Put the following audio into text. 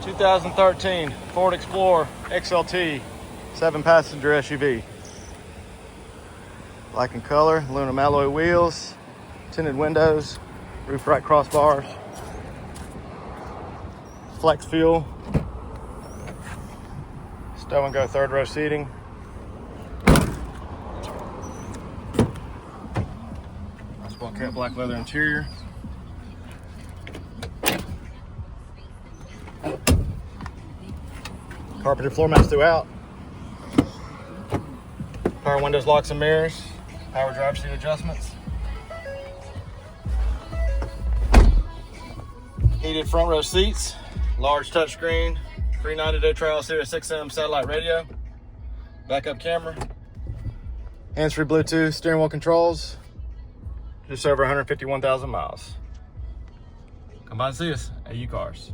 2013 Ford Explorer XLT 7-passenger SUV. Black in color, aluminum alloy wheels, tinted windows, roof rack crossbars, flex fuel, stow and go third row seating. Nice well kept black leather interior. Carpeted floor mats throughout. Power windows, locks and mirrors. Power drive seat adjustments. Heated front row seats. Large touchscreen. Free 90-day trial Sirius XM satellite radio. Backup camera. Hands-free Bluetooth steering wheel controls. Just over 151,000 miles. Come by and see us at U Cars.